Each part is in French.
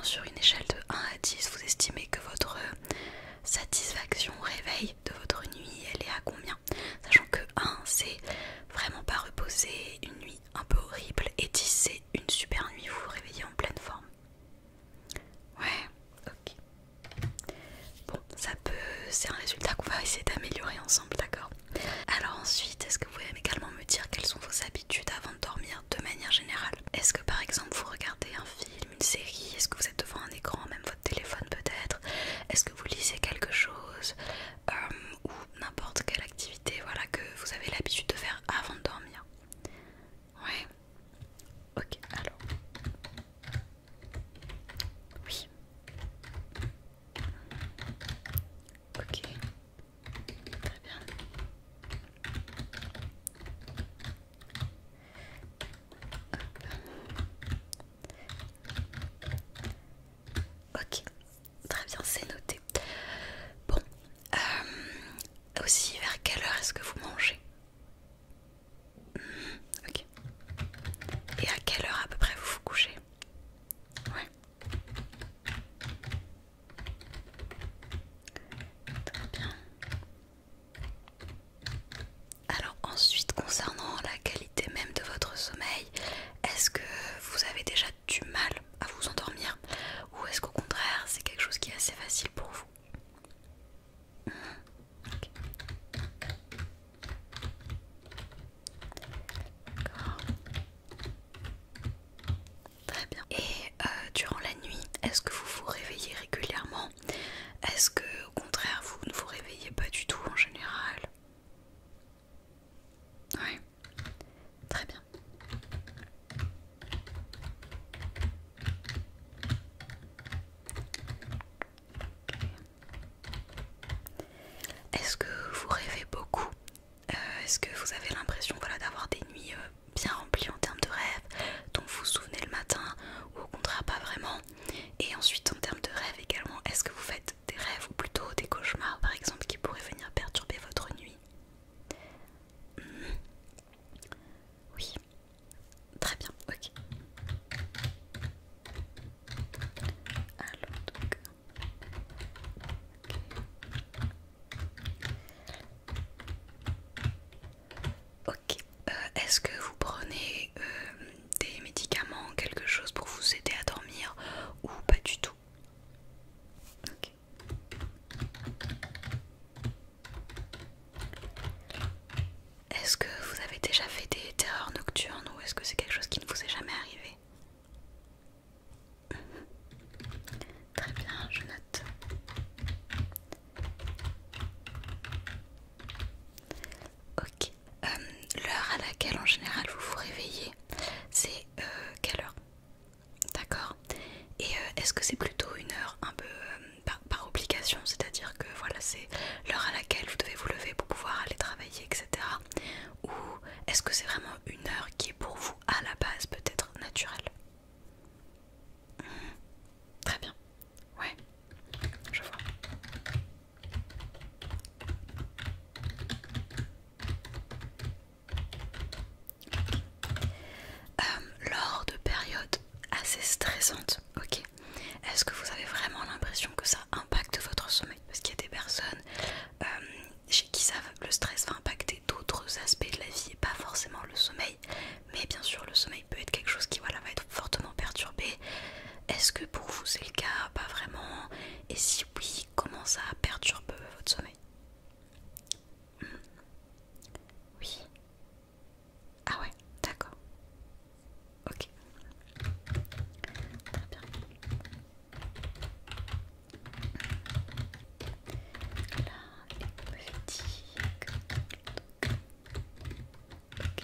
sur une échelle de 1 à 10, vous estimez que votre satisfaction au réveil de votre nuit, elle est à combien? Sachant que 1 c'est vraiment pas reposé, une nuit un peu horrible, et 10 c'est une super nuit, vous vous réveillez en pleine forme. Ouais, ok. Bon, ça peut, c'est un résultat qu'on va essayer d'améliorer ensemble, d'accord? Alors ensuite, est-ce que vous pouvez également me dire quelles sont vos habitudes avant de dormir de manière générale? Est-ce que par exemple vous regardez un film, une série? Est-ce que vous êtes devant un écran, même votre téléphone peut-être? Est-ce que vous lisez quelque chose? Ou n'importe quelle activité, voilà, que vous avez l'habitude de faire avant de dormir? Ouais. Ok, alors. Oui. Ok. Très bien. Ok, très bien, c'est noté. Bon, aussi, vers quelle heure est-ce que vous mangez? Ok. Et à quelle heure à peu près vous vous couchez? Ouais. Très bien. Alors ensuite, concernant la qualité même de votre sommeil, est-ce que vous avez déjà du mal à vous endormir? Ou est-ce qu'au contraire, c'est quelque chose qui est assez facile pour vous? Ok. D'accord. Très bien. Et durant la nuit, est-ce que vous vous réveillez régulièrement? Est-ce que au contraire vous ne vous réveillez pas du tout en général? Oui, très bien. Est-ce que vous rêvez beaucoup? Est-ce que vous avez l'impression, voilà, d'avoir des nuits bien remplies en termes de rêves, dont vous vous souvenez le matin, ou au contraire pas vraiment? Et ensuite en termes de rêves également, est-ce que vous faites des rêves ou plutôt des cauchemars par exemple qui pourraient venir perturber votre nuit? Oui, très bien, ok. Alors donc, ok. Est-ce que vous prenez des médicaments, quelque chose pour vous aider à dormir ou pas du tout? Ok. Est-ce que vous avez déjà fait des terreurs nocturnes ou est-ce que c'est quelque chose qui ne vous est jamais arrivé? Très bien, je note. Ok. L'heure à laquelle en général vous vous réveillez, c'est quelle heure? D'accord. Et est-ce que c'est plutôt une heure un peu par obligation, c'est-à-dire que voilà, c'est l'heure à laquelle vous devez vous lever pour pouvoir aller travailler, etc. Ou est-ce que c'est vraiment une heure qui est pour vous à la base peut-être naturelle? Très bien. Ouais, je vois. Lors de périodes assez stressantes, ok, est-ce que vous avez vraiment l'impression que ça impacte votre sommeil? Parce qu'il y a des personnes chez qui le stress va impacter d'autres aspects de la vie et pas forcément le sommeil. Mais bien sûr, le sommeil peut être quelque chose qui, voilà, va être fortement perturbé. Est-ce que pour vous c'est le cas? Pas vraiment. Et si oui, comment ça perturbe votre sommeil? Oui. Ah ouais, d'accord. Ok. Très bien. La fatigue. Ok.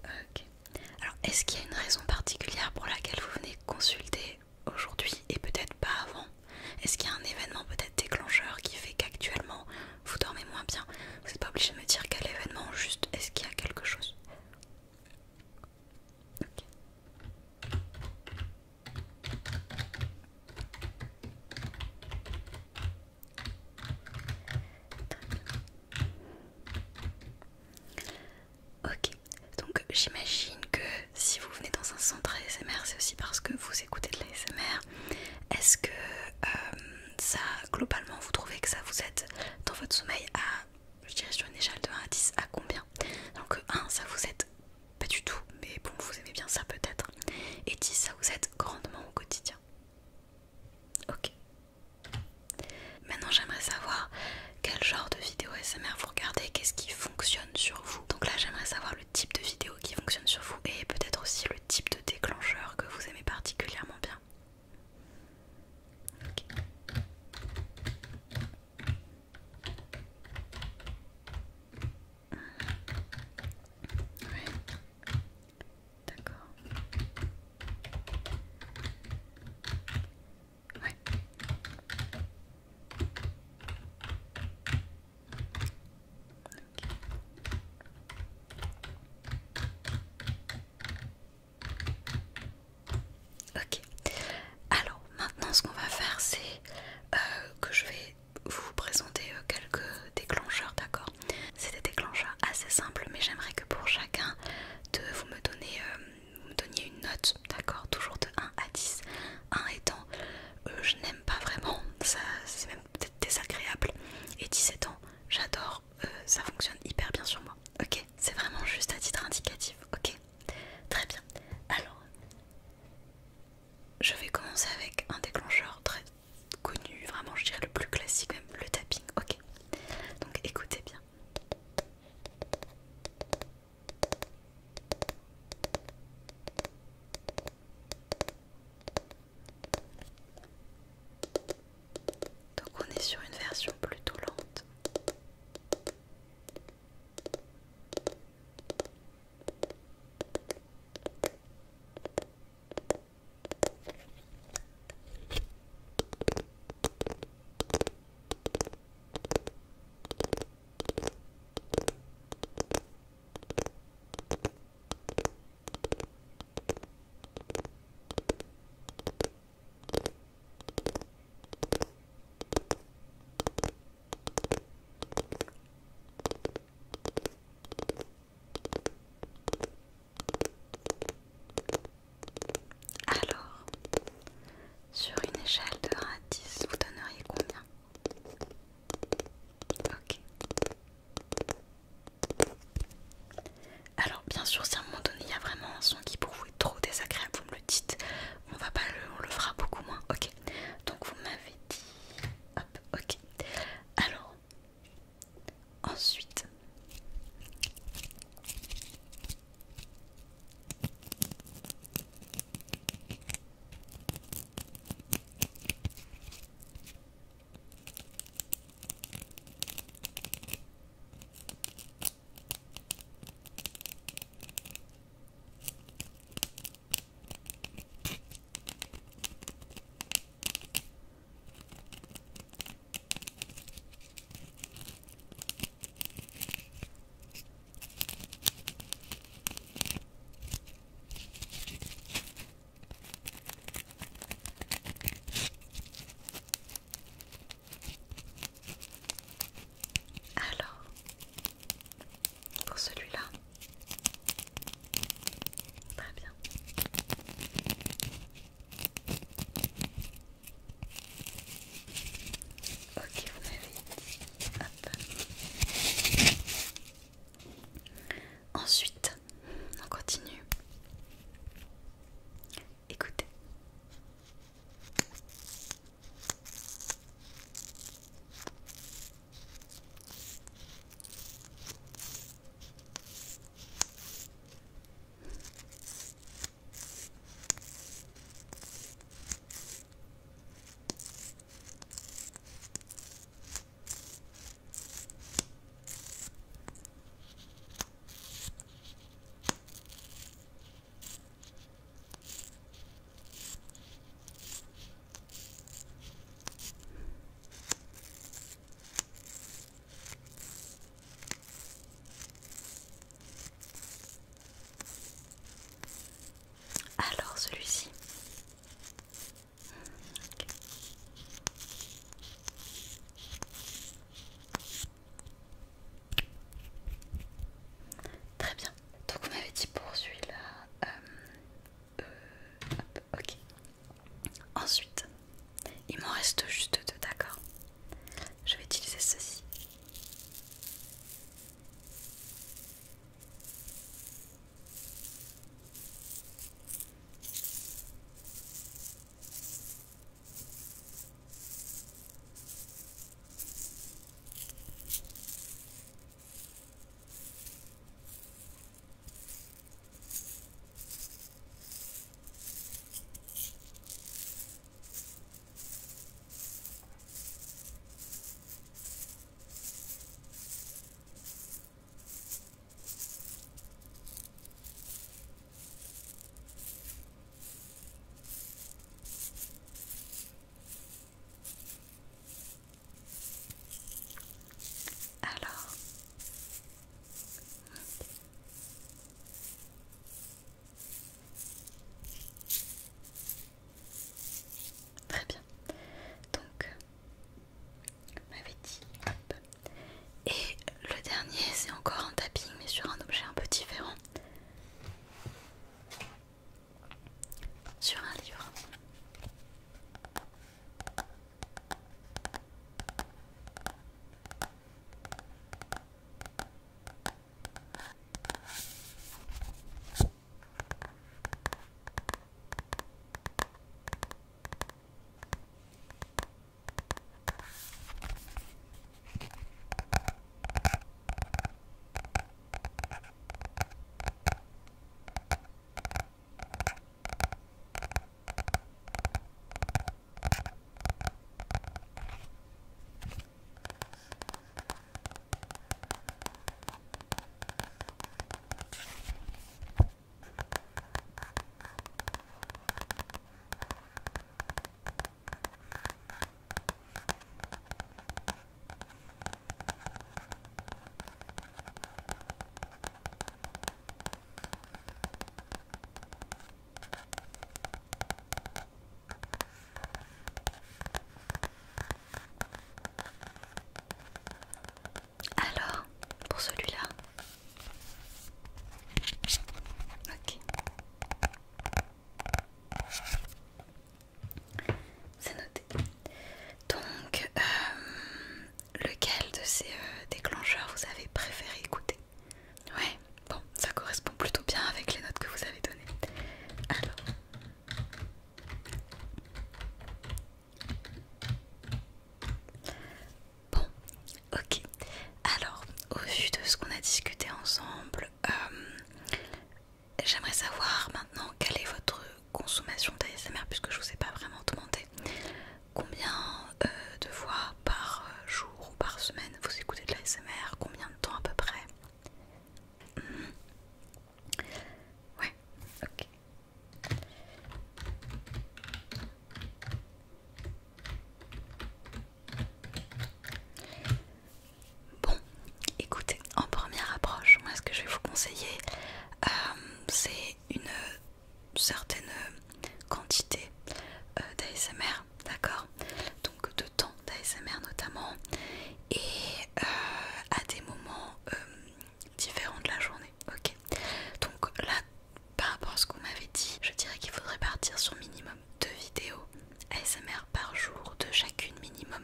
Ok. Alors, est-ce qu'il y a une raison particulière pour laquelle vous venez consulter aujourd'hui et peut-être pas avant? Est-ce qu'il y a un événement peut-être déclencheur qui fait qu'actuellement vous dormez moins bien? Vous n'êtes pas obligé de me dire quel événement, juste est-ce qu'il y a quelque chose? Ok. Ok, donc j'imagine que votre sommeil à, je dirais sur une échelle de 1 à 10, à combien? Donc 1, ça vous aide pas du tout, mais bon, vous aimez bien ça peut-être. Et 10, ça vous aide grandement au quotidien. Ok. Maintenant, j'aimerais savoir quel genre de vidéo ASMR vous regardez, qu'est-ce qui fonctionne sur vous. Donc là, j'aimerais savoir le type de vidéo qui fonctionne sur vous et peut-être aussi le type de déclencheur que vous aimez particulièrement bien. Ok. Ouais. D'accord. Ouais. Ok. Alors maintenant ce qu'on va faire c'est que je vais vous présenter quelques déclencheurs, d'accord? C'est des déclencheurs assez simples mais j'aimerais que pour chacun de vous me donniez une note, d'accord? Toujours de 1 à 10. 1 étant je n'aime pas vraiment, ça c'est même peut-être désagréable, et 10 étant j'adore, ça fonctionne hyper bien sur moi. Ok, c'est vraiment juste à titre indicatif. Ok, très bien. Alors je vais commencer avec un déclencheur très connu, vraiment je dirais le plus classique même, le tapping. Ok, donc écoutez bien. Donc on est sur une version plutôt lente. Alors, sur une échelle de 1 à 10, vous donneriez combien? Ok. Alors bien sûr si à un moment donné il y a vraiment un son qui pour vous est trop désagréable, vous me le dites, on le fera beaucoup moins. Ok, donc vous m'avez dit, hop, ok. Alors ensuite ce qu'on a discuté ensemble. J'aimerais savoir maintenant quelle est votre consommation d'ASMR, puisque je vous ai pas vraiment demandé combien de fois par jour ou par semaine vous écoutez de l'ASMR, combien de temps à peu près. Ouais, ok. Bon, écoutez, en première approche, moi ce que je vais vous conseiller, c'est une certaine quantité d'ASMR, d'accord? Donc de temps d'ASMR notamment, et à des moments différents de la journée, ok? Donc là, par rapport à ce que vous m'avez dit, je dirais qu'il faudrait partir sur minimum 2 vidéos ASMR par jour, de chacune minimum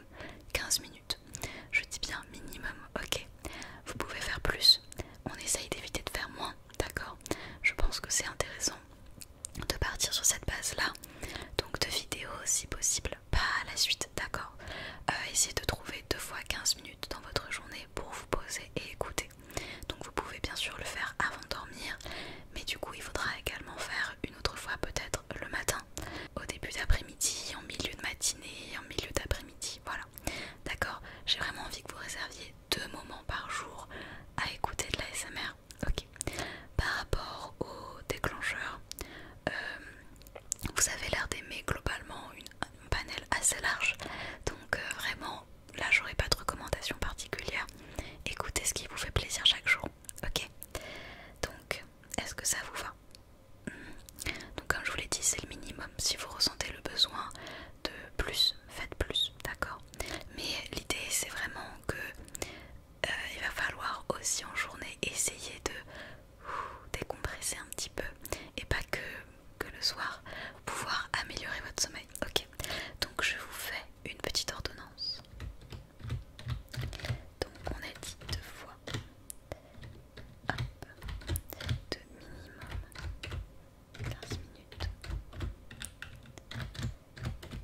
15 minutes. Je dis bien minimum, ok? Vous pouvez faire plus, on essaye d'éviter de faire moins, d'accord? Je pense que c'est intéressant de partir sur cette base là, donc 2 vidéos si possible, pas à la suite, d'accord? Essayez de trouver 2 fois 15 minutes dans votre journée pour vous poser et écouter. Donc vous pouvez bien sûr le faire avant de dormir, mais du coup il faudra également faire une autre fois peut-être le matin, au début d'après-midi, en milieu de matinée, en milieu d'après-midi, voilà. D'accord? J'ai vraiment envie que vous réserviez 2 moments par jour à écouter de l'ASMR, ok? Par rapport au déclencheur, vous avez l'air d'aimer globalement un panel assez large, donc vraiment là j'aurais pas de recommandation particulière. Écoutez ce qui vous fait plaisir chaque jour, ok? Donc est-ce que ça vous va? Donc comme je vous l'ai dit, c'est le minimum. Si vous ressentez le besoin de plus, faites plus, d'accord? Mais l'idée c'est vraiment que il va falloir aussi en journée essayer de décompresser un petit peu, et pas que le soir, pouvoir améliorer votre sommeil, ok? Donc je vous fais une petite ordonnance. Donc on a dit 2 fois, hop, de minimum 15 minutes.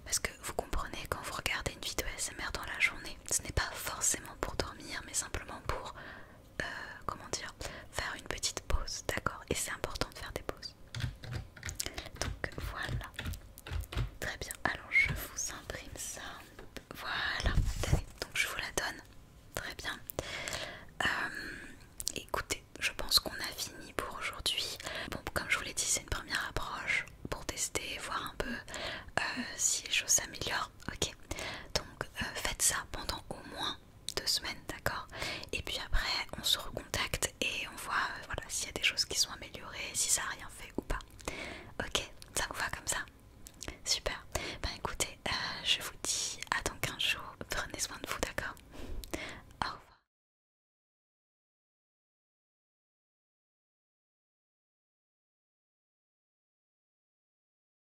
Parce que vous comprenez, quand vous regardez une vidéo ASMR dans la journée, ce n'est pas forcément pour dormir, mais simplement pour, comment dire, faire une petite pause, d'accord? Et c'est important de faire des pauses. Donc voilà, très bien, alors je vous imprime ça, voilà, donc je vous la donne, très bien. Écoutez, je pense qu'on a fini pour aujourd'hui. Bon, comme je vous l'ai dit, c'est une première approche pour tester, voir un peu si les choses s'améliorent, ok? Donc faites ça pendant au moins 2 semaines, d'accord? Et puis après, on se recontacte et on voit voilà, s'il y a des choses qui sont améliorées, si ça a rien fait ou pas.